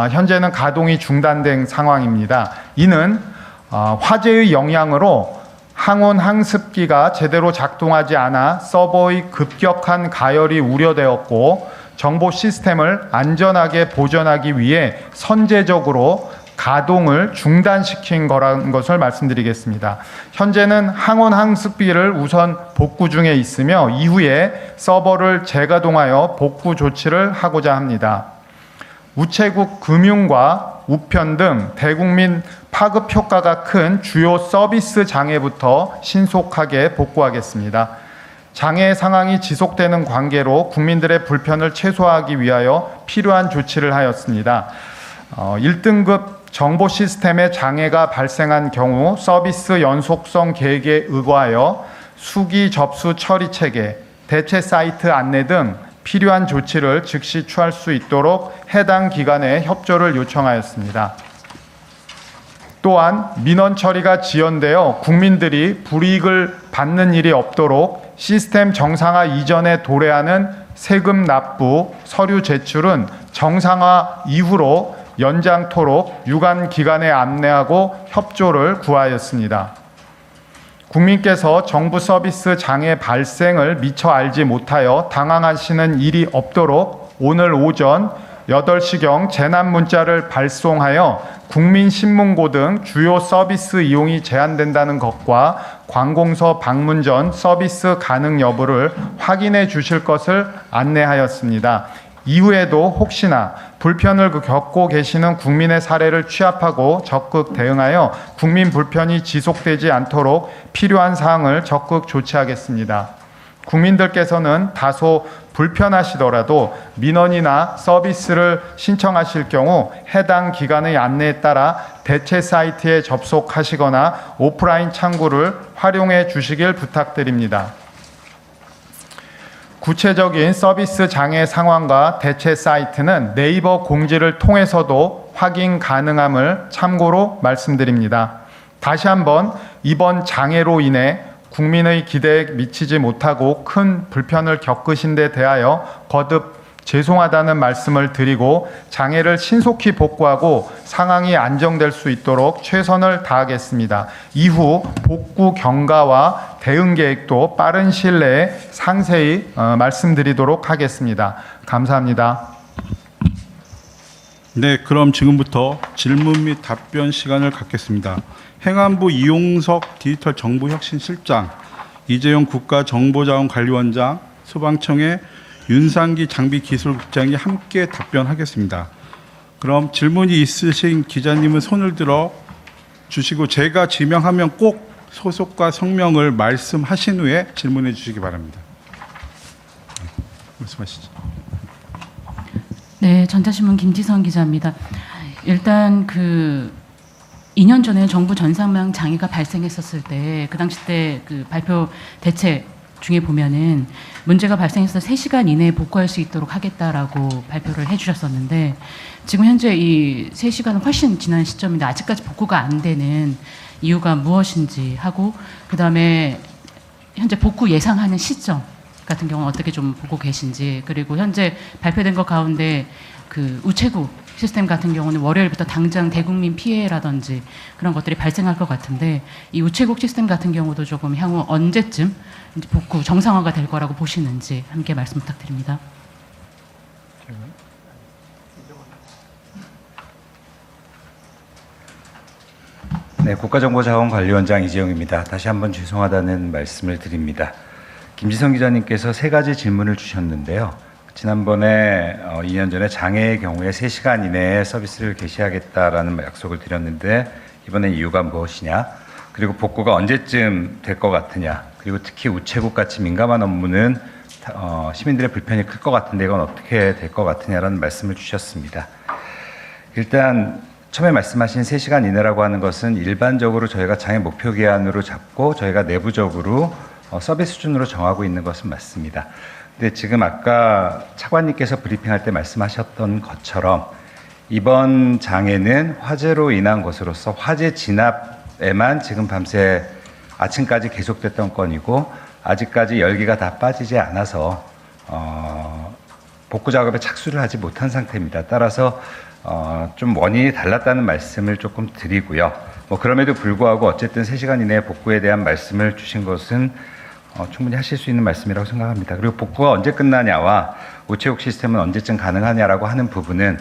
현재는 가동이 중단된 상황입니다. 이는 화재의 영향으로 항온 항습기가 제대로 작동하지 않아 서버의 급격한 가열이 우려되었고, 정보 시스템을 안전하게 보존하기 위해 선제적으로 가동을 중단시킨 거라는 것을 말씀드리겠습니다. 현재는 항온 항습기를 우선 복구 중에 있으며 이후에 서버를 재가동하여 복구 조치를 하고자 합니다. 우체국 금융과 우편 등 대국민 파급 효과가 큰 주요 서비스 장애부터 신속하게 복구하겠습니다. 장애 상황이 지속되는 관계로 국민들의 불편을 최소화하기 위하여 필요한 조치를 하였습니다. 1등급 정보 시스템에 장애가 발생한 경우 서비스 연속성 계획에 의거하여 수기 접수 처리 체계, 대체 사이트 안내 등 필요한 조치를 즉시 취할 수 있도록 해당 기관에 협조를 요청하였습니다. 또한 민원 처리가 지연되어 국민들이 불이익을 받는 일이 없도록 시스템 정상화 이전에 도래하는 세금 납부, 서류 제출은 정상화 이후로 연장토록 유관 기관에 안내하고 협조를 구하였습니다. 국민께서 정부 서비스 장애 발생을 미처 알지 못하여 당황하시는 일이 없도록 오늘 오전 8시경 재난 문자를 발송하여 국민신문고 등 주요 서비스 이용이 제한된다는 것과 관공서 방문 전 서비스 가능 여부를 확인해 주실 것을 안내하였습니다. 이후에도 혹시나 불편을 겪고 계시는 국민의 사례를 취합하고 적극 대응하여 국민 불편이 지속되지 않도록 필요한 사항을 적극 조치하겠습니다. 국민들께서는 다소 불편하시더라도 민원이나 서비스를 신청하실 경우 해당 기관의 안내에 따라 대체 사이트에 접속하시거나 오프라인 창구를 활용해 주시길 부탁드립니다. 구체적인 서비스 장애 상황과 대체 사이트는 네이버 공지를 통해서도 확인 가능함을 참고로 말씀드립니다. 다시 한번 이번 장애로 인해 국민의 기대에 미치지 못하고 큰 불편을 겪으신 데 대하여 거듭 죄송하다는 말씀을 드리고 장애를 신속히 복구하고 상황이 안정될 수 있도록 최선을 다하겠습니다. 이후 복구 경과와 대응 계획도 빠른 시일 내에 상세히 말씀드리도록 하겠습니다. 감사합니다. 네, 그럼 지금부터 질문 및 답변 시간을 갖겠습니다. 행안부 이용석 디지털 정보혁신실장, 이재용 국가정보자원관리원장, 소방청의 윤상기 장비기술국장이 함께 답변하겠습니다. 그럼 질문이 있으신 기자님은 손을 들어 주시고 제가 지명하면 꼭 소속과 성명을 말씀하신 후에 질문해 주시기 바랍니다. 말씀하시죠. 네, 전자신문 김지선 기자입니다. 일단 2년 전에 정부 전산망 장애가 발생했었을 때 그 당시 때 발표 대책 중에 보면은 문제가 발생해서 3시간 이내에 복구할 수 있도록 하겠다라고 발표를 해주셨었는데, 지금 현재 이 3시간은 훨씬 지난 시점인데 아직까지 복구가 안 되는 이유가 무엇인지 하고, 그 다음에 현재 복구 예상하는 시점 같은 경우는 어떻게 좀 보고 계신지, 그리고 현재 발표된 것 가운데 우체국 시스템 같은 경우는 월요일부터 당장 대국민 피해라든지 그런 것들이 발생할 것 같은데, 이 우체국 시스템 같은 경우도 조금 향후 언제쯤 이제 복구 정상화가 될 거라고 보시는지 함께 말씀 부탁드립니다. 네, 국가정보자원관리원장 이재용입니다. 다시 한번 죄송하다는 말씀을 드립니다. 김지성 기자님께서 3가지 질문을 주셨는데요. 지난번에 2년 전에 장애의 경우에 3시간 이내에 서비스를 개시하겠다라는 약속을 드렸는데 이번엔 이유가 무엇이냐, 그리고 복구가 언제쯤 될 것 같으냐, 그리고 특히 우체국 같이 민감한 업무는 시민들의 불편이 클 것 같은데 이건 어떻게 될 것 같으냐라는 말씀을 주셨습니다. 일단 처음에 말씀하신 3시간 이내라고 하는 것은 일반적으로 저희가 장애 목표 기한으로 잡고 저희가 내부적으로 서비스 수준으로 정하고 있는 것은 맞습니다. 근데 지금 아까 차관님께서 브리핑할 때 말씀하셨던 것처럼 이번 장애는 화재로 인한 것으로서 화재 진압에만 지금 밤새 아침까지 계속됐던 건이고, 아직까지 열기가 다 빠지지 않아서 복구 작업에 착수를 하지 못한 상태입니다. 따라서 좀 원인이 달랐다는 말씀을 조금 드리고요. 뭐 그럼에도 불구하고 어쨌든 3시간 이내에 복구에 대한 말씀을 주신 것은 충분히 하실 수 있는 말씀이라고 생각합니다. 그리고 복구가 언제 끝나냐와 우체국 시스템은 언제쯤 가능하냐라고 하는 부분은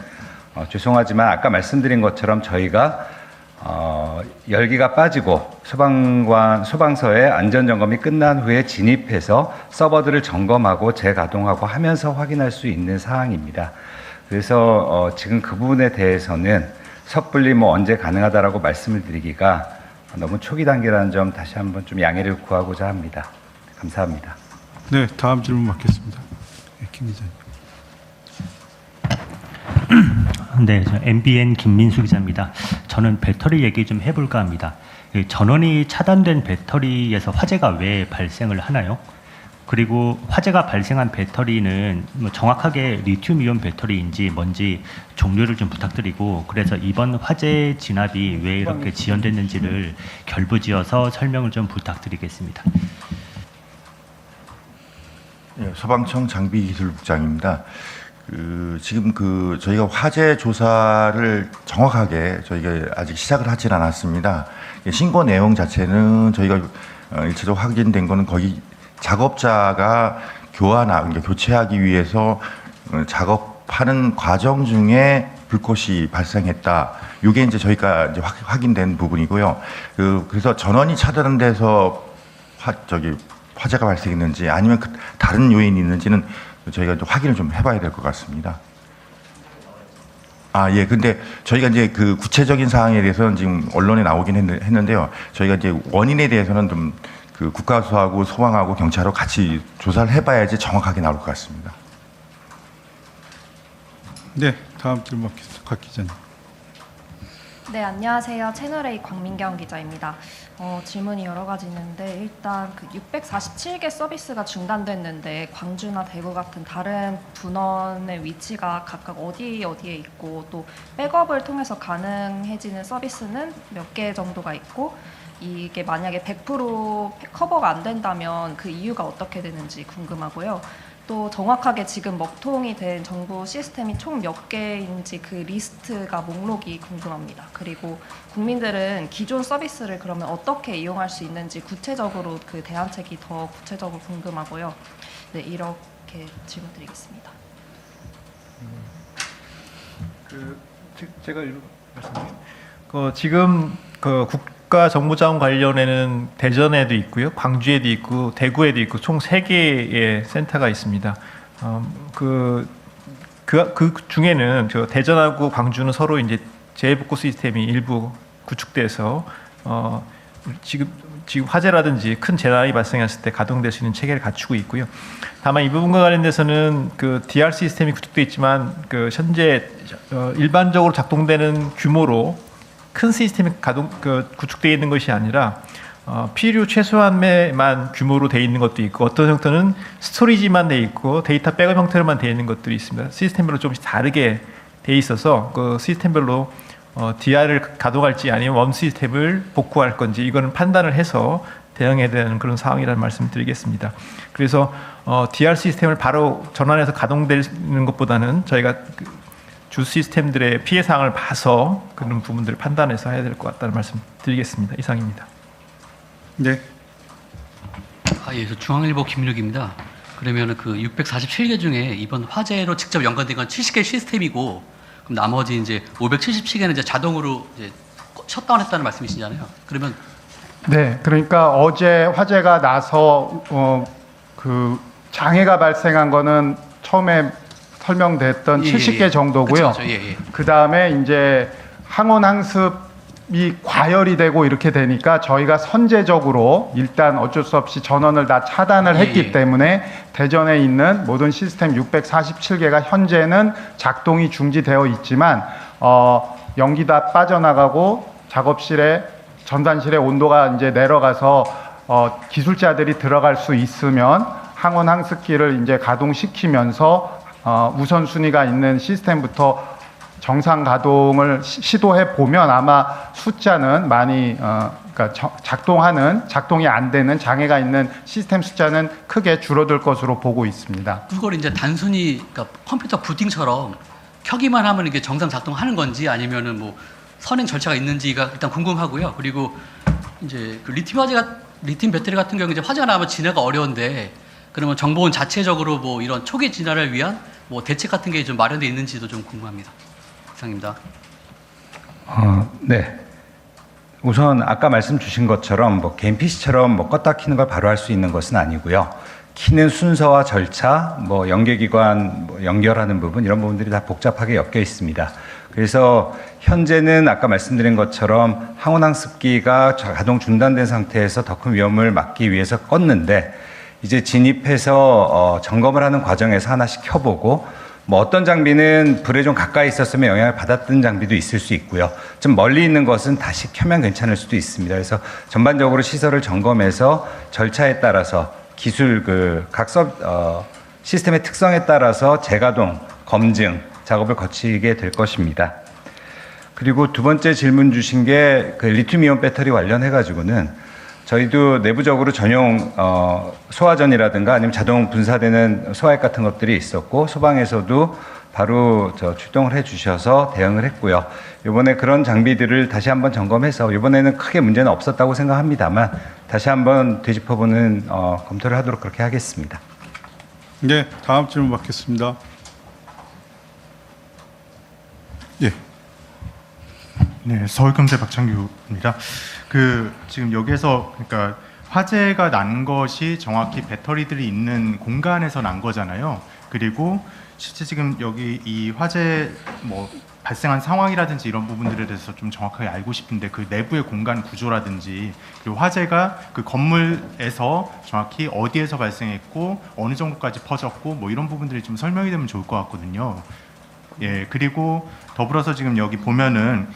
죄송하지만 아까 말씀드린 것처럼 저희가 열기가 빠지고 소방서의 안전점검이 끝난 후에 진입해서 서버들을 점검하고 재가동하고 하면서 확인할 수 있는 사항입니다. 그래서 지금 그 부분에 대해서는 섣불리 뭐 언제 가능하다라고 말씀을 드리기가 너무 초기 단계라는 점 다시 한번 좀 양해를 구하고자 합니다. 감사합니다. 네, 다음 질문 받겠습니다. 네, 김 기자님. 네, 저 MBN 김민수 기자입니다. 저는 배터리 얘기 좀 해볼까 합니다. 전원이 차단된 배터리에서 화재가 왜 발생을 하나요? 그리고 화재가 발생한 배터리는 뭐 정확하게 리튬이온 배터리인지 뭔지 종류를 좀 부탁드리고, 그래서 이번 화재 진압이 왜 이렇게 지연됐는지를 결부지어서 설명을 좀 부탁드리겠습니다. 네, 소방청 장비기술국장입니다. 지금 저희가 화재 조사를 정확하게 저희가 아직 시작을 하진 않았습니다. 신고 내용 자체는 저희가 일차적으로 확인된 거는 거의 작업자가 그러니까 교체하기 위해서 작업하는 과정 중에 불꽃이 발생했다. 이게 이제 저희가 이제 확인된 부분이고요. 그래서 전원이 차단돼서 화재가 발생했는지 아니면 다른 요인이 있는지는 저희가 좀 확인을 좀 해봐야 될 것 같습니다. 예. 근데 저희가 이제 그 구체적인 사항에 대해서는 지금 언론에 나오긴 했는데요. 저희가 이제 원인에 대해서는 좀 그 국가수하고 소방하고 경찰하고 같이 조사를 해봐야지 정확하게 나올 것 같습니다. 네, 다음 질문 받겠습니다. 곽 기자님. 네, 안녕하세요. 채널A 광민경 기자입니다. 질문이 여러 가지 있는데 일단 그 647개 서비스가 중단됐는데 광주나 대구 같은 다른 분원의 위치가 각각 어디에 있고 또 백업을 통해서 가능해지는 서비스는 몇 개 정도가 있고 이게 만약에 100% 커버가 안 된다면 그 이유가 어떻게 되는지 궁금하고요. 또 정확하게 지금 먹통이 된 정부 시스템이 총 몇 개인지 그 리스트가 목록이 궁금합니다. 그리고 국민들은 기존 서비스를 그러면 어떻게 이용할 수 있는지 구체적으로 그 대안책이 더 구체적으로 궁금하고요. 네, 이렇게 질문 드리겠습니다. 제가 말씀드릴게요. 지금 국가 정보자원 관련에는 대전에도 있고요, 광주에도 있고, 대구에도 있고, 총 3개의 센터가 있습니다. 그 중에는 대전하고 광주는 서로 이제 재복구 시스템이 일부 구축돼서 지금 화재라든지 큰 재난이 발생했을 때 가동될 수 있는 체계를 갖추고 있고요. 다만 이 부분과 관련돼서는 그 DR 시스템이 구축돼 있지만 현재 일반적으로 작동되는 규모로 큰 시스템이 구축되어 있는 것이 아니라 필요 최소한만 규모로 되어 있는 것도 있고, 어떤 형태는 스토리지만 되어 있고 데이터 백업 형태로만 되어 있는 것들이 있습니다. 시스템별로 조금씩 다르게 되어 있어서 그 시스템별로 DR을 가동할지 아니면 원 시스템을 복구할 건지 이거는 판단을 해서 대응해야 되는 그런 상황이라는 말씀을 드리겠습니다. 그래서 DR 시스템을 바로 전환해서 가동되는 것보다는 저희가 주 시스템들의 피해 사항을 봐서 그런 부분들을 판단해서 해야 될 것 같다는 말씀 드리겠습니다. 이상입니다. 네. 예, 중앙일보 김일욱입니다. 그러면 그 647개 중에 이번 화재로 직접 연관된 건 70개 시스템이고, 그럼 나머지 이제 577개는 이제 자동으로 이제 셧다운했다는 말씀이시잖아요. 그러면 네, 그러니까 어제 화재가 나서 그 장애가 발생한 거는 처음에 설명됐던 70개 정도고요. 그쵸, 예. 그 다음에 이제 항원 항습이 과열이 되고 이렇게 되니까 저희가 선제적으로 일단 어쩔 수 없이 전원을 다 차단을 했기 때문에 대전에 있는 모든 시스템 647개가 현재는 작동이 중지되어 있지만 연기 다 빠져나가고 작업실에 전단실의 온도가 이제 내려가서 기술자들이 들어갈 수 있으면 항원 항습기를 이제 가동시키면서 우선순위가 있는 시스템부터 정상 가동을 시도해 보면 아마 숫자는 많이 그러니까 작동이 안 되는 장애가 있는 시스템 숫자는 크게 줄어들 것으로 보고 있습니다. 그걸 이제 단순히 그러니까 컴퓨터 부팅처럼 켜기만 하면 이게 정상 작동하는 건지 아니면은 뭐 선행 절차가 있는지가 일단 궁금하고요. 그리고 이제 그 리튬 배터리 같은 경우 이제 화재가 나면 진화가 어려운데 그러면 정보원 자체적으로 뭐 이런 초기 진화를 위한 뭐 대책 같은 게 좀 마련돼 있는지도 좀 궁금합니다. 이상입니다. 네. 우선 아까 말씀 주신 것처럼 뭐 개인 PC처럼 뭐 껐다 키는 걸 바로 할 수 있는 것은 아니고요. 키는 순서와 절차, 뭐 연계기관 뭐 연결하는 부분 이런 부분들이 다 복잡하게 엮여 있습니다. 그래서 현재는 아까 말씀드린 것처럼 항온항습기가 가동 중단된 상태에서 더 큰 위험을 막기 위해서 껐는데 이제 진입해서 점검을 하는 과정에서 하나씩 켜보고 뭐 어떤 장비는 불에 좀 가까이 있었으면 영향을 받았던 장비도 있을 수 있고요. 좀 멀리 있는 것은 다시 켜면 괜찮을 수도 있습니다. 그래서 전반적으로 시설을 점검해서 절차에 따라서 기술 각 시스템의 특성에 따라서 재가동, 검증 작업을 거치게 될 것입니다. 그리고 두 번째 질문 주신 게 그 리튬이온 배터리 관련해 가지고는 저희도 내부적으로 전용 소화전이라든가 아니면 자동 분사되는 소화액 같은 것들이 있었고 소방에서도 바로 출동을 해주셔서 대응을 했고요. 이번에 그런 장비들을 다시 한번 점검해서 이번에는 크게 문제는 없었다고 생각합니다만 다시 한번 되짚어보는 검토를 하도록 그렇게 하겠습니다. 네, 다음 질문 받겠습니다. 예. 네, 서울경제 박창규입니다. 지금 여기에서 그러니까 화재가 난 것이 정확히 배터리들이 있는 공간에서 난 거잖아요. 그리고 실제 지금 여기 이 화재 뭐 발생한 상황이라든지 이런 부분들에 대해서 좀 정확하게 알고 싶은데 그 내부의 공간 구조라든지 그리고 화재가 그 건물에서 정확히 어디에서 발생했고 어느 정도까지 퍼졌고 뭐 이런 부분들이 좀 설명이 되면 좋을 것 같거든요. 예, 그리고 더불어서 지금 여기 보면은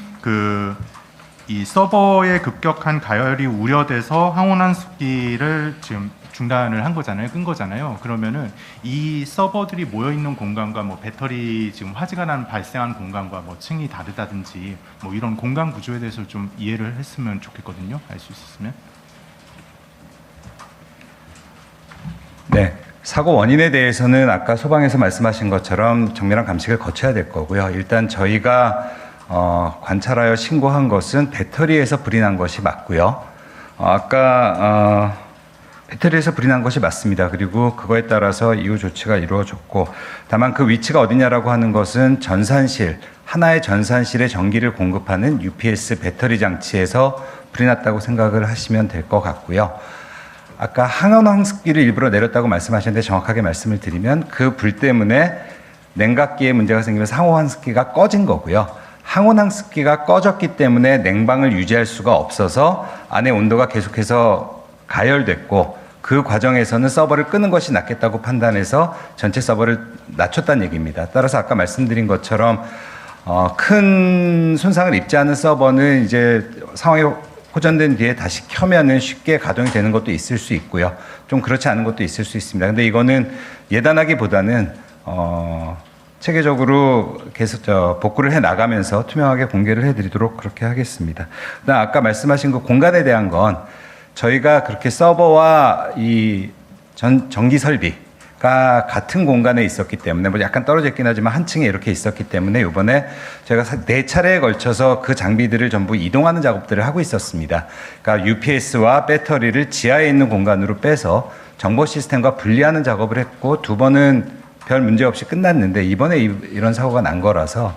이 서버의 급격한 가열이 우려돼서 항온환습기를 지금 중단을 한 거잖아요, 끈 거잖아요. 그러면은 이 서버들이 모여 있는 공간과 뭐 배터리 지금 화재가 발생한 공간과 뭐 층이 다르다든지 뭐 이런 공간 구조에 대해서 좀 이해를 했으면 좋겠거든요. 알 수 있었으면. 네. 사고 원인에 대해서는 아까 소방에서 말씀하신 것처럼 정밀한 감식을 거쳐야 될 거고요. 일단 저희가 관찰하여 신고한 것은 배터리에서 불이 난 것이 맞고요. 아까 배터리에서 불이 난 것이 맞습니다. 그리고 그거에 따라서 이후 조치가 이루어졌고 다만 그 위치가 어디냐라고 하는 것은 전산실, 하나의 전산실에 전기를 공급하는 UPS 배터리 장치에서 불이 났다고 생각을 하시면 될 것 같고요. 아까 항온항습기를 일부러 내렸다고 말씀하셨는데 정확하게 말씀을 드리면 그 불 때문에 냉각기에 문제가 생기면서 항온항습기가 꺼진 거고요. 항온항습기가 꺼졌기 때문에 냉방을 유지할 수가 없어서 안에 온도가 계속해서 가열됐고 그 과정에서는 서버를 끄는 것이 낫겠다고 판단해서 전체 서버를 낮췄다는 얘기입니다. 따라서 아까 말씀드린 것처럼 큰 손상을 입지 않은 서버는 이제 상황이 호전된 뒤에 다시 켜면은 쉽게 가동이 되는 것도 있을 수 있고요. 좀 그렇지 않은 것도 있을 수 있습니다. 근데 이거는 예단하기보다는 체계적으로 계속 복구를 해 나가면서 투명하게 공개를 해드리도록 그렇게 하겠습니다. 그다음 아까 말씀하신 그 공간에 대한 건 저희가 그렇게 서버와 이 전기 설비가 같은 공간에 있었기 때문에 뭐 약간 떨어져 있긴 하지만 한 층에 이렇게 있었기 때문에 이번에 저희가 4차례에 걸쳐서 그 장비들을 전부 이동하는 작업들을 하고 있었습니다. 그러니까 UPS와 배터리를 지하에 있는 공간으로 빼서 정보 시스템과 분리하는 작업을 했고 2번은 별 문제 없이 끝났는데 이번에 이런 사고가 난 거라서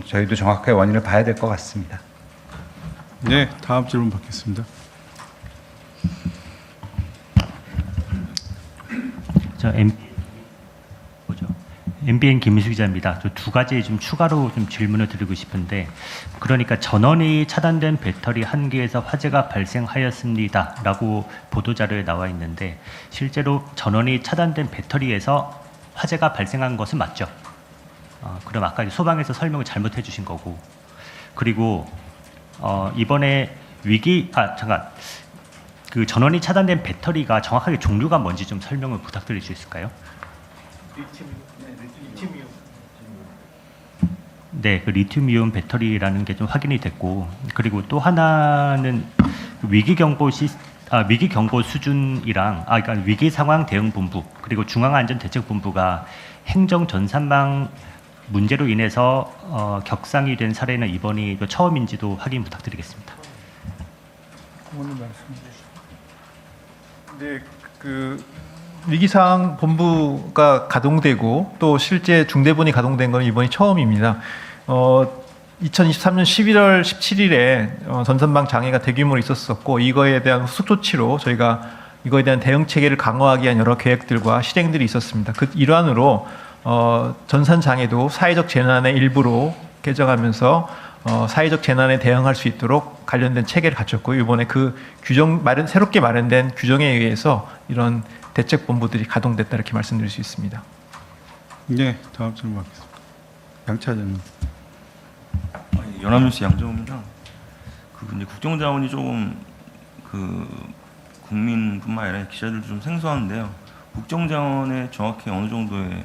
저희도 정확하게 원인을 봐야 될 것 같습니다. 네, 다음 질문 받겠습니다. MBN 김민수 기자입니다. 저 두 가지 좀 추가로 좀 질문을 드리고 싶은데, 그러니까 전원이 차단된 배터리 한 개에서 화재가 발생하였습니다라고 보도 자료에 나와 있는데 실제로 전원이 차단된 배터리에서 화재가 발생한 것은 맞죠? 그럼 아까 소방에서 설명을 잘못해 주신 거고, 그리고 이번에 그 전원이 차단된 배터리가 정확하게 종류가 뭔지 좀 설명을 부탁드릴 수 있을까요? 네, 그 리튬이온 배터리라는 게 좀 확인이 됐고, 그리고 또 하나는 위기 경보 수준이랑 그러니까 위기 상황 대응 본부 그리고 중앙 안전 대책 본부가 행정 전산망 문제로 인해서 격상이 된 사례는 이번이 처음인지도 확인 부탁드리겠습니다. 네, 그 위기상황 본부가 가동되고 또 실제 중대본이 가동된 건 이번이 처음입니다. 2023년 11월 17일에 전산망 장애가 대규모로 있었었고 이거에 대한 후속 조치로 저희가 이거에 대한 대응 체계를 강화하기 위한 여러 계획들과 실행들이 있었습니다. 그 일환으로 전산 장애도 사회적 재난의 일부로 개정하면서 사회적 재난에 대응할 수 있도록 관련된 체계를 갖췄고 이번에 그 새롭게 마련된 규정에 의해서 이런 대책 본부들이 가동됐다 이렇게 말씀드릴 수 있습니다. 네, 다음 질문 받겠습니다. 양 차장님. 연합뉴스 양정호입니다. 이제 국정자원이 조금 국민뿐만 아니라 기자들도 좀 생소한데요. 국정자원에 정확히 어느 정도의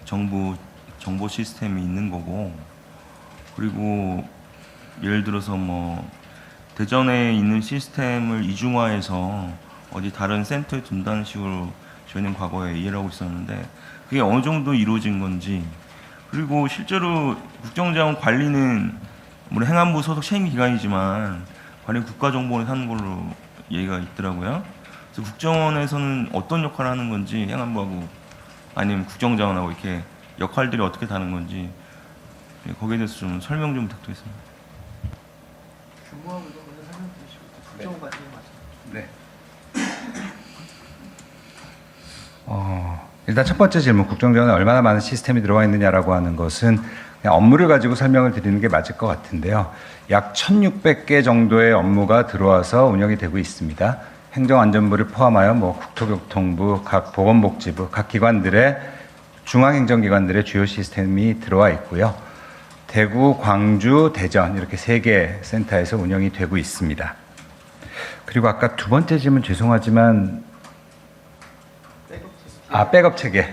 정보 시스템이 있는 거고, 그리고 예를 들어서 대전에 있는 시스템을 이중화해서 어디 다른 센터에 둔다는 식으로 저희는 과거에 이해를 하고 있었는데 그게 어느 정도 이루어진 건지, 그리고 실제로 국정자원 관리는 물론 행안부 소속 책임기관이지만 관리 국가정보원에서 하는 걸로 얘기가 있더라고요. 그래서 국정원에서는 어떤 역할을 하는 건지, 행안부하고 아니면 국정자원하고 이렇게 역할들이 어떻게 다른 건지 거기에 대해서 좀 설명 좀 부탁드리겠습니다. 규모하고 이런 거는 설명 드리시고 국정원 같은 게 맞습니다. 네. 일단 첫 번째 질문, 국정자원에 얼마나 많은 시스템이 들어가 있느냐라고 하는 것은 그냥 업무를 가지고 설명을 드리는 게 맞을 것 같은데요. 약 1,600개 정도의 업무가 들어와서 운영이 되고 있습니다. 행정안전부를 포함하여 국토교통부, 각 보건복지부, 각 기관들의 중앙행정기관들의 주요 시스템이 들어와 있고요. 대구, 광주, 대전 이렇게 3개 센터에서 운영이 되고 있습니다. 그리고 아까 두 번째 질문 죄송하지만 백업 체계.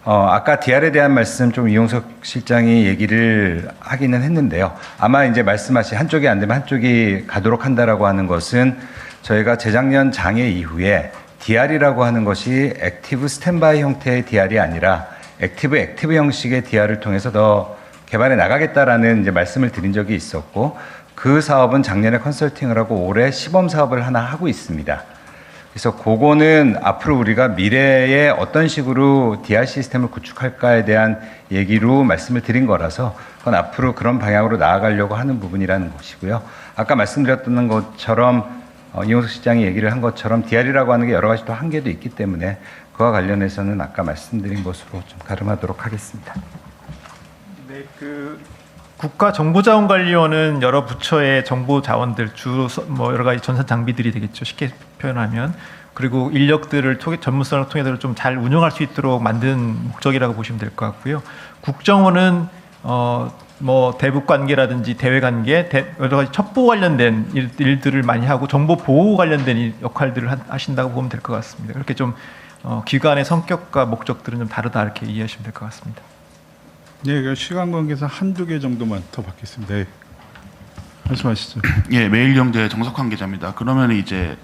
아까 DR에 대한 말씀 좀 이용석 실장이 얘기를 하기는 했는데요. 아마 이제 말씀하신 한쪽이 안 되면 한쪽이 가도록 한다라고 하는 것은 저희가 재작년 장애 이후에 DR이라고 하는 것이 액티브 스탠바이 형태의 DR이 아니라 액티브 형식의 DR을 통해서 더 개발해 나가겠다라는 이제 말씀을 드린 적이 있었고, 그 사업은 작년에 컨설팅을 하고 올해 시범 사업을 하나 하고 있습니다. 그래서 그거는 앞으로 우리가 미래에 어떤 식으로 DR 시스템을 구축할까에 대한 얘기로 말씀을 드린 거라서 그건 앞으로 그런 방향으로 나아가려고 하는 부분이라는 것이고요. 아까 말씀드렸던 것처럼 이용석 시장이 얘기를 한 것처럼 DR이라고 하는 게 여러 가지 또 한계도 있기 때문에 그와 관련해서는 아까 말씀드린 것으로 좀 가름하도록 하겠습니다. 네, 국가정보자원관리원은 여러 부처의 정보 자원들, 여러 가지 전산 장비들이 되겠죠. 쉽게 표현하면. 그리고 인력들을 전문성을 통해서 좀 잘 운영할 수 있도록 만든 목적이라고 보시면 될 것 같고요. 국정원은 대북 관계라든지 대외 관계, 여러 가지 첩보 관련된 일들을 많이 하고 정보 보호 관련된 역할들을 하신다고 보면 될 것 같습니다. 그렇게 좀 기관의 성격과 목적들은 좀 다르다 이렇게 이해하시면 될 것 같습니다. 네, 시간 관계상 한두 개 정도만 더 받겠습니다. 네. 말씀하시죠. 예, 매일경제 정석환 기자입니다. 그러면 이제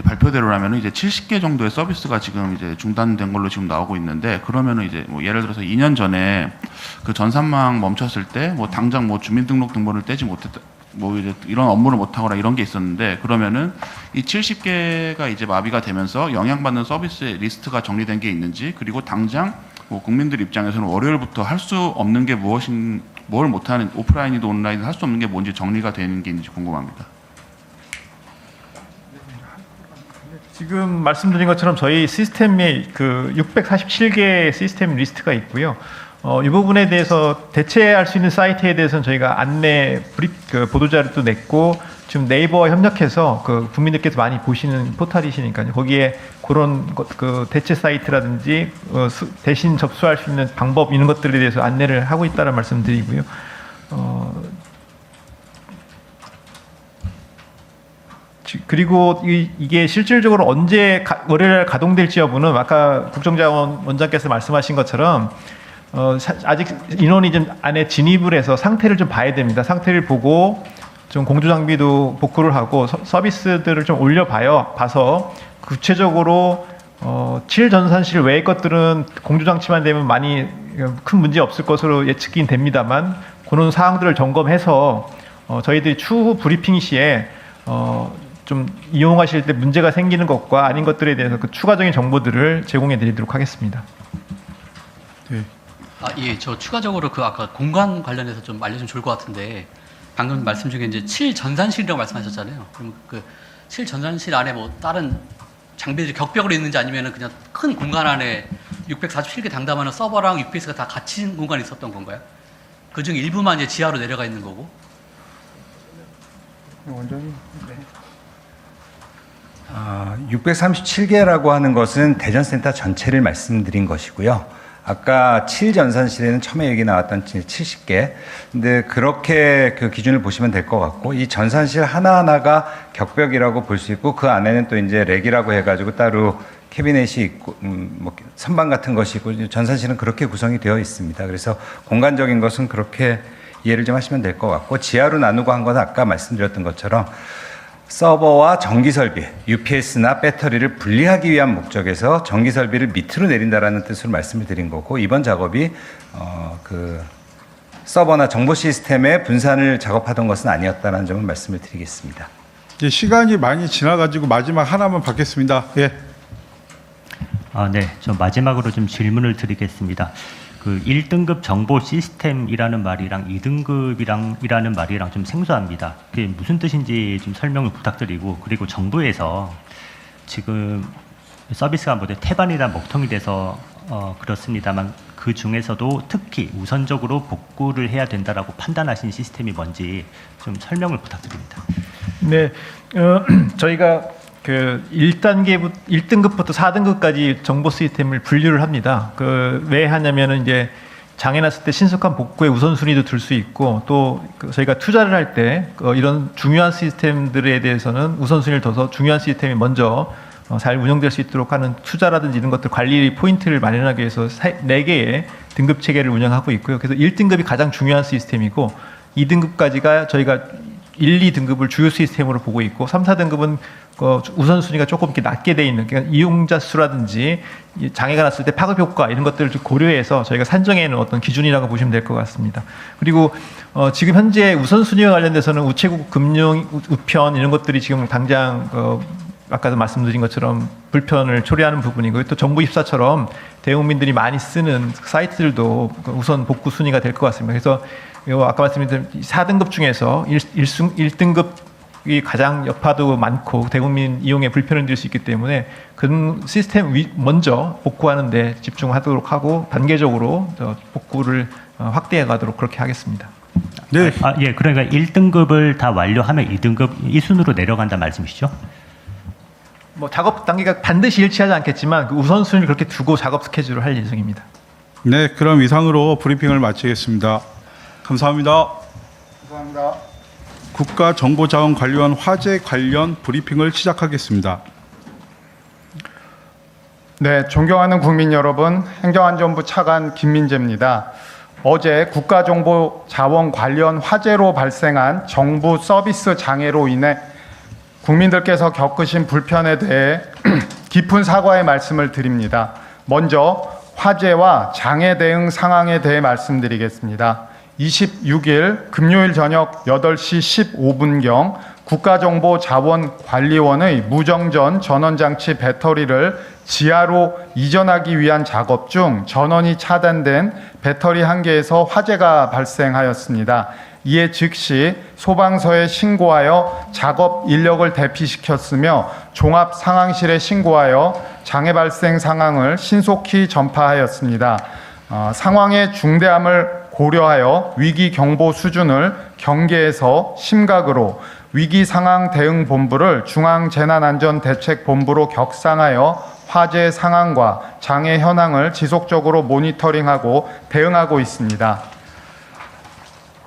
발표대로라면 이제 70개 정도의 서비스가 지금 이제 중단된 걸로 지금 나오고 있는데, 그러면은 이제 예를 들어서 2년 전에 그 전산망 멈췄을 때 당장 주민등록 등본을 떼지 못했다, 이제 이런 업무를 못하거나 이런 게 있었는데, 그러면은 이 70개가 이제 마비가 되면서 영향받는 서비스의 리스트가 정리된 게 있는지, 그리고 당장 국민들 입장에서는 월요일부터 할 수 없는 게 뭘 못하는, 오프라인이든 온라인이든 할 수 없는 게 뭔지 정리가 되는 게 있는지 궁금합니다. 지금 말씀드린 것처럼 저희 시스템에 647개의 시스템 리스트가 있고요. 이 부분에 대해서 대체할 수 있는 사이트에 대해서는 저희가 안내 보도자료도 냈고, 지금 네이버와 협력해서 국민들께서 많이 보시는 포털이시니까요. 거기에 그런 대체 사이트라든지 대신 접수할 수 있는 방법, 이런 것들에 대해서 안내를 하고 있다는 말씀드리고요. 그리고 이게 실질적으로 언제 월요일 가동될지 여부는 아까 국정자원 원장께서 말씀하신 것처럼 아직 인원이 좀 안에 진입을 해서 상태를 좀 봐야 됩니다. 상태를 보고 좀 공조 장비도 복구를 하고 서비스들을 좀 봐서 구체적으로 7전산실 외의 것들은 공조 장치만 되면 많이 큰 문제 없을 것으로 예측이 됩니다만 그런 사항들을 점검해서 저희들이 추후 브리핑 시에 좀 이용하실 때 문제가 생기는 것과 아닌 것들에 대해서 그 추가적인 정보들을 제공해 드리도록 하겠습니다. 네. 예, 저 추가적으로 그 아까 공간 관련해서 좀 알려주면 좋을 것 같은데 방금 말씀 중에 이제 7전산실이라고 말씀하셨잖아요. 그럼 그 7전산실 안에 뭐 다른 장비들이 격벽으로 있는지 아니면은 그냥 큰 공간 안에 647개 당담하는 서버랑 UPS가 다 갇힌 공간이 있었던 건가요? 그중 일부만 이제 지하로 내려가 있는 거고. 원장님. 637개라고 하는 것은 대전센터 전체를 말씀드린 것이고요. 아까 7전산실에는 처음에 얘기 나왔던 70개. 근데 그렇게 그 기준을 보시면 될 것 같고, 이 전산실 하나하나가 격벽이라고 볼 수 있고, 그 안에는 또 이제 렉이라고 해가지고 따로 캐비넷이 있고, 뭐 선반 같은 것이 있고, 전산실은 그렇게 구성이 되어 있습니다. 그래서 공간적인 것은 그렇게 이해를 좀 하시면 될 것 같고, 지하로 나누고 한 건 아까 말씀드렸던 것처럼 서버와 전기설비, UPS나 배터리를 분리하기 위한 목적에서 전기설비를 밑으로 내린다라는 뜻으로 말씀을 드린 거고, 이번 작업이 그 서버나 정보 시스템의 분산을 작업하던 것은 아니었다는 점을 말씀을 드리겠습니다. 이제 시간이 많이 지나가지고 마지막 하나만 받겠습니다. 예. 네, 저 마지막으로 좀 질문을 드리겠습니다. 그 1등급 정보 시스템이라는 말이랑 2등급이랑이라는 말이랑 좀 생소합니다. 그게 무슨 뜻인지 좀 설명을 부탁드리고, 그리고 정부에서 지금 서비스가 모두 태반이나 먹통이 돼서 그렇습니다만 그 중에서도 특히 우선적으로 복구를 해야 된다라고 판단하신 시스템이 뭔지 좀 설명을 부탁드립니다. 네, 저희가 그 1등급부터 4등급까지 정보 시스템을 분류를 합니다. 그 왜 하냐면은 이제 장애 났을 때 신속한 복구의 우선순위도 둘 수 있고, 또 저희가 투자를 할 때 이런 중요한 시스템들에 대해서는 우선순위를 둬서 중요한 시스템이 먼저 잘 운영될 수 있도록 하는 투자라든지 이런 것들 관리 포인트를 마련하기 위해서 4개의 등급 체계를 운영하고 있고요. 그래서 1등급이 가장 중요한 시스템이고, 2등급까지가 저희가 1, 2등급을 주요 시스템으로 보고 있고, 3, 4등급은 우선순위가 조금 이렇게 낮게 돼 있는, 그러니까 이용자 수라든지 장애가 났을 때 파급 효과 이런 것들을 고려해서 저희가 산정해 놓은 어떤 기준이라고 보시면 될 것 같습니다. 그리고 지금 현재 우선순위와 관련돼서는 우체국 금융 우편 이런 것들이 지금 당장 아까도 말씀드린 것처럼 불편을 초래하는 부분이고요. 또 정부24처럼 대국민들이 많이 쓰는 사이트들도 우선 복구 순위가 될 것 같습니다. 그래서 아까 말씀드린 4등급 중에서 1등급이 가장 여파도 많고 대국민 이용에 불편을 드릴 수 있기 때문에 그 시스템 먼저 복구하는 데 집중하도록 하고, 단계적으로 복구를 확대해 가도록 그렇게 하겠습니다. 네. 예, 그러니까 1등급을 다 완료하면 2등급 이 순으로 내려간다 말씀이시죠? 뭐 작업 단계가 반드시 일치하지 않겠지만 그 우선순위를 그렇게 두고 작업 스케줄을 할 예정입니다. 네, 그럼 이상으로 브리핑을 마치겠습니다. 감사합니다. 감사합니다. 국가정보자원관리원 화재 관련 브리핑을 시작하겠습니다. 네, 존경하는 국민 여러분, 행정안전부 차관 김민재입니다. 어제 국가정보자원 관련 화재로 발생한 정부 서비스 장애로 인해 국민들께서 겪으신 불편에 대해 깊은 사과의 말씀을 드립니다. 먼저 화재와 장애 대응 상황에 대해 말씀드리겠습니다. 26일 금요일 저녁 8시 15분경 국가정보자원관리원의 무정전 전원장치 배터리를 지하로 이전하기 위한 작업 중 전원이 차단된 배터리 한 개에서 화재가 발생하였습니다. 이에 즉시 소방서에 신고하여 작업 인력을 대피시켰으며 종합상황실에 신고하여 장애 발생 상황을 신속히 전파하였습니다. 상황의 중대함을 고려하여 위기 경보 수준을 경계에서 심각으로 위기상황대응본부를 중앙재난안전대책본부로 격상하여 화재 상황과 장애 현황을 지속적으로 모니터링하고 대응하고 있습니다.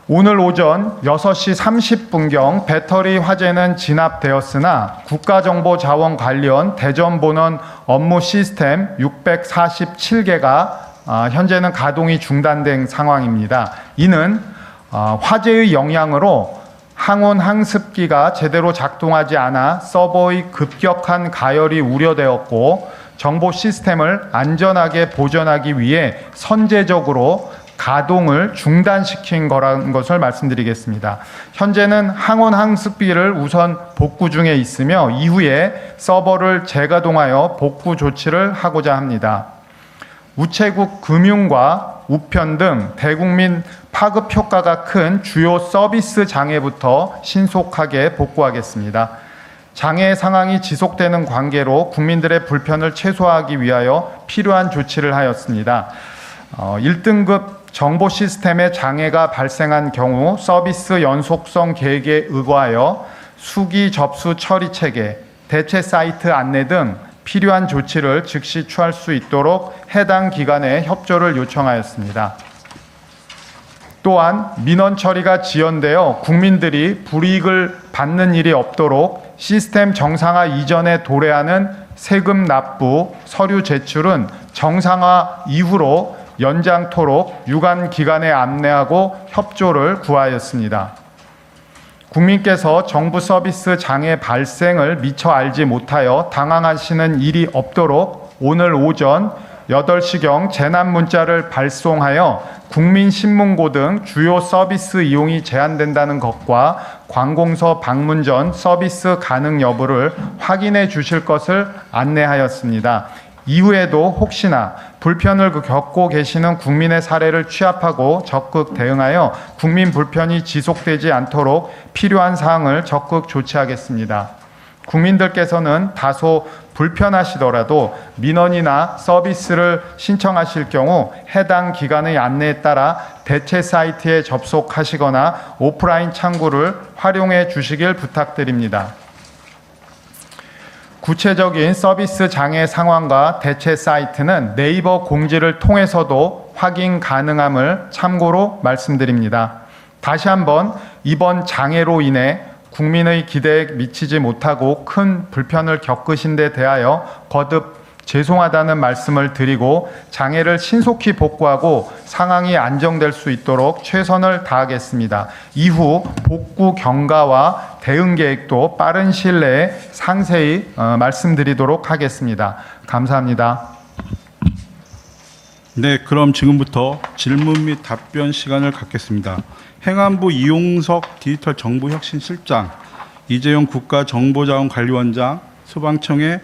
오늘 오전 6시 30분경 배터리 화재는 진압되었으나 국가정보자원관리원 대전본원 업무 시스템 647개가 현재는 가동이 중단된 상황입니다. 이는 화재의 영향으로 항온 항습기가 제대로 작동하지 않아 서버의 급격한 가열이 우려되었고, 정보 시스템을 안전하게 보존하기 위해 선제적으로 가동을 중단시킨 거라는 것을 말씀드리겠습니다. 현재는 항원 항습기를 우선 복구 중에 있으며 이후에 서버를 재가동하여 복구 조치를 하고자 합니다. 우체국 금융과 우편 등 대국민 파급 효과가 큰 주요 서비스 장애부터 신속하게 복구하겠습니다. 장애 상황이 지속되는 관계로 국민들의 불편을 최소화하기 위하여 필요한 조치를 하였습니다. 1등급 정보 시스템에 장애가 발생한 경우 서비스 연속성 계획에 의거하여 수기 접수 처리 체계, 대체 사이트 안내 등 필요한 조치를 즉시 취할 수 있도록 해당 기관에 협조를 요청하였습니다. 또한 민원 처리가 지연되어 국민들이 불이익을 받는 일이 없도록 시스템 정상화 이전에 도래하는 세금 납부, 서류 제출은 정상화 이후로 연장토록 유관 기관에 안내하고 협조를 구하였습니다. 국민께서 정부 서비스 장애 발생을 미처 알지 못하여 당황하시는 일이 없도록 오늘 오전 8시경 재난 문자를 발송하여 국민신문고 등 주요 서비스 이용이 제한된다는 것과 관공서 방문 전 서비스 가능 여부를 확인해 주실 것을 안내하였습니다. 이후에도 혹시나 불편을 겪고 계시는 국민의 사례를 취합하고 적극 대응하여 국민 불편이 지속되지 않도록 필요한 사항을 적극 조치하겠습니다. 국민들께서는 다소 불편하시더라도 민원이나 서비스를 신청하실 경우 해당 기관의 안내에 따라 대체 사이트에 접속하시거나 오프라인 창구를 활용해 주시길 부탁드립니다. 구체적인 서비스 장애 상황과 대체 사이트는 네이버 공지를 통해서도 확인 가능함을 참고로 말씀드립니다. 다시 한번 이번 장애로 인해 국민의 기대에 미치지 못하고 큰 불편을 겪으신 데 대하여 거듭 죄송하다는 말씀을 드리고 장애를 신속히 복구하고 상황이 안정될 수 있도록 최선을 다하겠습니다. 이후 복구 경과와 대응 계획도 빠른 시일 내에 상세히 말씀드리도록 하겠습니다. 감사합니다. 네, 그럼 지금부터 질문 및 답변 시간을 갖겠습니다. 행안부 이용석 디지털 정보혁신실장, 이재용 국가정보자원관리원장, 소방청의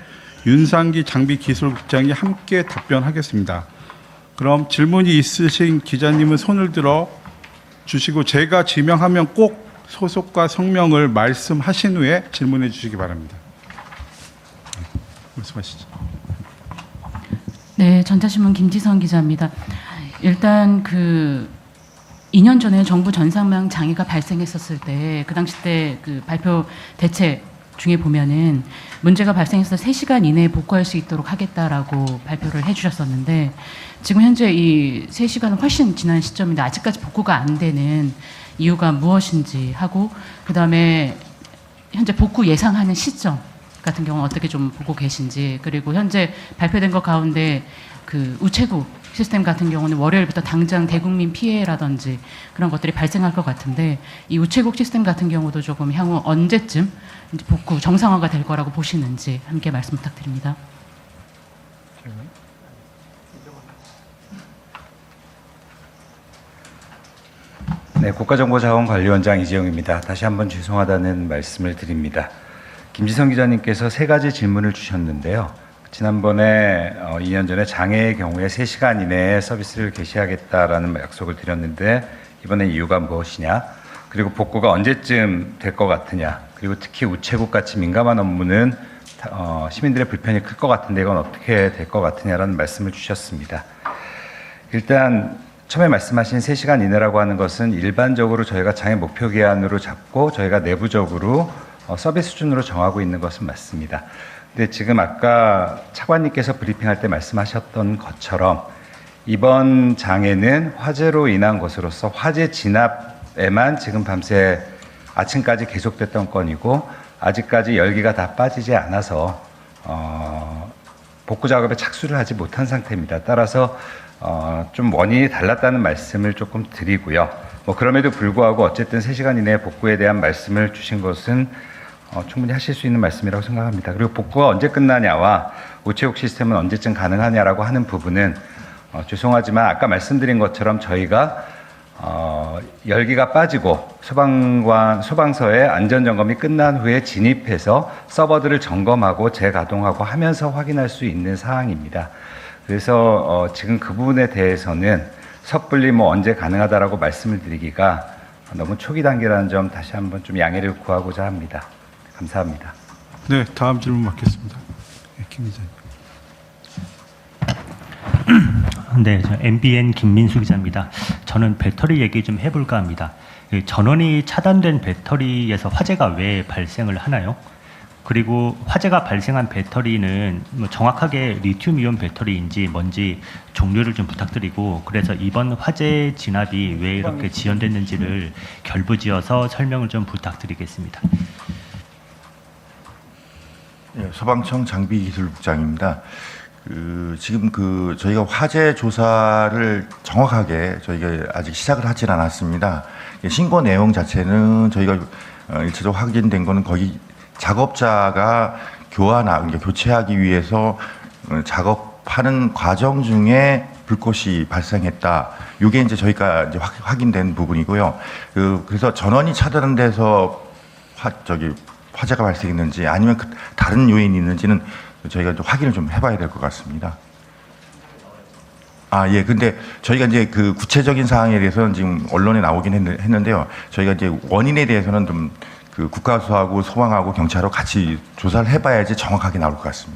윤상기 장비기술국장이 함께 답변하겠습니다. 그럼 질문이 있으신 기자님은 손을 들어 주시고 제가 지명하면 꼭 소속과 성명을 말씀하신 후에 질문해 주시기 바랍니다. 말씀하시죠. 네, 전자신문 김지선 기자입니다. 일단 2년 전에 정부 전산망 장애가 발생했었을 때 그 당시 때 발표 대책 중에 보면은 문제가 발생해서 3시간 이내에 복구할 수 있도록 하겠다라고 발표를 해주셨었는데 지금 현재 이 3시간은 훨씬 지난 시점인데 아직까지 복구가 안 되는 이유가 무엇인지 하고 그다음에 현재 복구 예상하는 시점 같은 경우는 어떻게 좀 보고 계신지 그리고 현재 발표된 것 가운데 우체국 시스템 같은 경우는 월요일부터 당장 대국민 피해라든지 그런 것들이 발생할 것 같은데 이 우체국 시스템 같은 경우도 조금 향후 언제쯤 이제 복구 정상화가 될 거라고 보시는지 함께 말씀 부탁드립니다. 네, 국가정보자원관리원장 이재용입니다. 다시 한번 죄송하다는 말씀을 드립니다. 김지성 기자님께서 3가지 질문을 주셨는데요. 지난번에 2년 전에 장애의 경우에 3시간 이내에 서비스를 개시하겠다라는 약속을 드렸는데 이번엔 이유가 무엇이냐? 그리고 복구가 언제쯤 될 것 같으냐? 그리고 특히 우체국 같이 민감한 업무는 시민들의 불편이 클 것 같은데 이건 어떻게 될 것 같으냐라는 말씀을 주셨습니다. 일단 처음에 말씀하신 3시간 이내라고 하는 것은 일반적으로 저희가 장애 목표 기한으로 잡고 저희가 내부적으로 서비스 수준으로 정하고 있는 것은 맞습니다. 근데 지금 아까 차관님께서 브리핑할 때 말씀하셨던 것처럼 이번 장애는 화재로 인한 것으로서 화재 진압에만 지금 밤새 아침까지 계속됐던 건이고 아직까지 열기가 다 빠지지 않아서 복구 작업에 착수를 하지 못한 상태입니다. 따라서 좀 원인이 달랐다는 말씀을 조금 드리고요. 그럼에도 불구하고 어쨌든 3시간 이내에 복구에 대한 말씀을 주신 것은 충분히 하실 수 있는 말씀이라고 생각합니다. 그리고 복구가 언제 끝나냐와 우체국 시스템은 언제쯤 가능하냐라고 하는 부분은 죄송하지만 아까 말씀드린 것처럼 저희가 열기가 빠지고 소방서의 안전점검이 끝난 후에 진입해서 서버들을 점검하고 재가동하고 하면서 확인할 수 있는 사항입니다. 그래서 지금 그 부분에 대해서는 섣불리 언제 가능하다라고 말씀을 드리기가 너무 초기 단계라는 점 다시 한번 좀 양해를 구하고자 합니다. 감사합니다. 네, 다음 질문 받겠습니다. 네, 김 기자님. 네, 저 MBN 김민수 기자입니다. 저는 배터리 얘기 좀 해볼까 합니다. 전원이 차단된 배터리에서 화재가 왜 발생을 하나요? 그리고 화재가 발생한 배터리는 정확하게 리튬이온 배터리인지 뭔지 종류를 좀 부탁드리고, 그래서 이번 화재 진압이 왜 이렇게 지연됐는지를 결부지어서 설명을 좀 부탁드리겠습니다. 예, 소방청 장비기술국장입니다. 지금 저희가 화재 조사를 정확하게 저희가 아직 시작을 하진 않았습니다. 신고 내용 자체는 저희가 일차적으로 확인된 거는 거기 작업자가 교체하기 위해서 작업하는 과정 중에 불꽃이 발생했다. 이게 이제 저희가 이제 확인된 부분이고요. 그래서 전원이 차단돼서 화재가 발생했는지 아니면 다른 요인이 있는지는 저희가 좀 확인을 좀 해봐야 될 것 같습니다. 예. 근데 저희가 이제 구체적인 사항에 대해서는 지금 언론에 나오긴 했는데요. 저희가 이제 원인에 대해서는 좀 국가수하고 소방하고 경찰하고 같이 조사를 해봐야지 정확하게 나올 것 같습니다.